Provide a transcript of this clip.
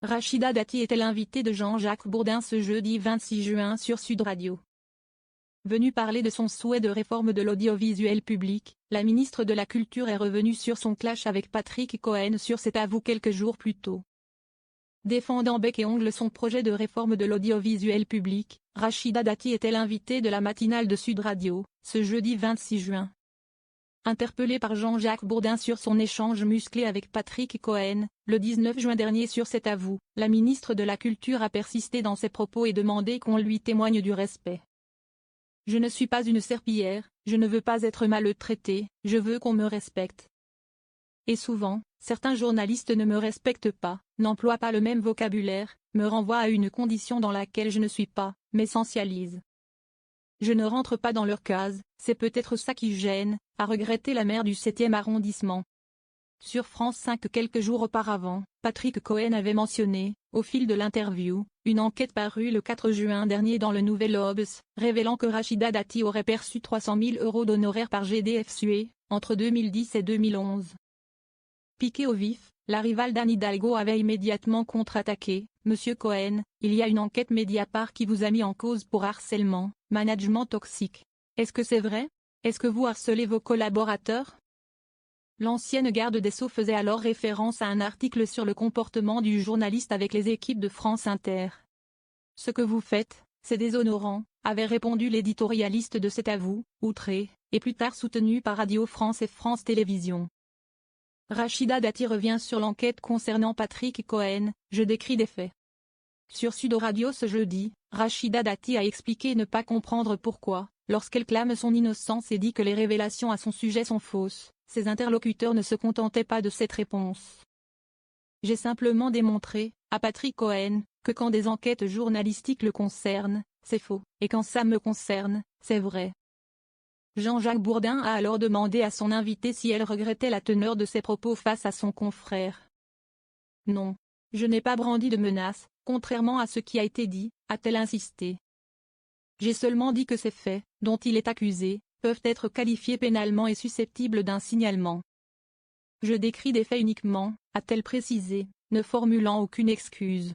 Rachida Dati était l'invitée de Jean-Jacques Bourdin ce jeudi 26 juin sur Sud Radio. Venue parler de son souhait de réforme de l'audiovisuel public, la ministre de la Culture est revenue sur son clash avec Patrick Cohen sur cet avou quelques jours plus tôt. Défendant bec et ongle son projet de réforme de l'audiovisuel public, Rachida Dati était l'invitée de la matinale de Sud Radio, ce jeudi 26 juin. Interpellée par Jean-Jacques Bourdin sur son échange musclé avec Patrick Cohen, le 19 juin dernier sur cet avou, la ministre de la Culture a persisté dans ses propos et demandé qu'on lui témoigne du respect. « Je ne suis pas une serpillière, je ne veux pas être maltraitée, je veux qu'on me respecte. Et souvent, certains journalistes ne me respectent pas, n'emploient pas le même vocabulaire, me renvoient à une condition dans laquelle je ne suis pas, m'essentialisent. Je ne rentre pas dans leur case, c'est peut-être ça qui gêne », a regretté la maire du 7e arrondissement. Sur France 5 quelques jours auparavant, Patrick Cohen avait mentionné, au fil de l'interview, une enquête parue le 4 juin dernier dans le Nouvel Obs, révélant que Rachida Dati aurait perçu 300 000 € d'honoraires par GDF Suez, entre 2010 et 2011. Piquée au vif, la rivale d'Anne Hidalgo avait immédiatement contre-attaqué. « Monsieur Cohen, il y a une enquête Mediapart qui vous a mis en cause pour harcèlement, management toxique. Est-ce que c'est vrai? Est-ce que vous harcelez vos collaborateurs ?» L'ancienne garde des Sceaux faisait alors référence à un article sur le comportement du journaliste avec les équipes de France Inter. « Ce que vous faites, c'est déshonorant », avait répondu l'éditorialiste de cet avou, outré, et plus tard soutenu par Radio France et France Télévisions. Rachida Dati revient sur l'enquête concernant Patrick Cohen, « Je décris des faits ». Sur Sud Radio ce jeudi, Rachida Dati a expliqué ne pas comprendre pourquoi, lorsqu'elle clame son innocence et dit que les révélations à son sujet sont fausses, ses interlocuteurs ne se contentaient pas de cette réponse. « J'ai simplement démontré, à Patrick Cohen, que quand des enquêtes journalistiques le concernent, c'est faux, et quand ça me concerne, c'est vrai. » Jean-Jacques Bourdin a alors demandé à son invité si elle regrettait la teneur de ses propos face à son confrère. « Non. Je n'ai pas brandi de menaces, contrairement à ce qui a été dit, » a-t-elle insisté. « J'ai seulement dit que ces faits, dont il est accusé, peuvent être qualifiés pénalement et susceptibles d'un signalement. Je décris des faits uniquement, » a-t-elle précisé, ne formulant aucune excuse.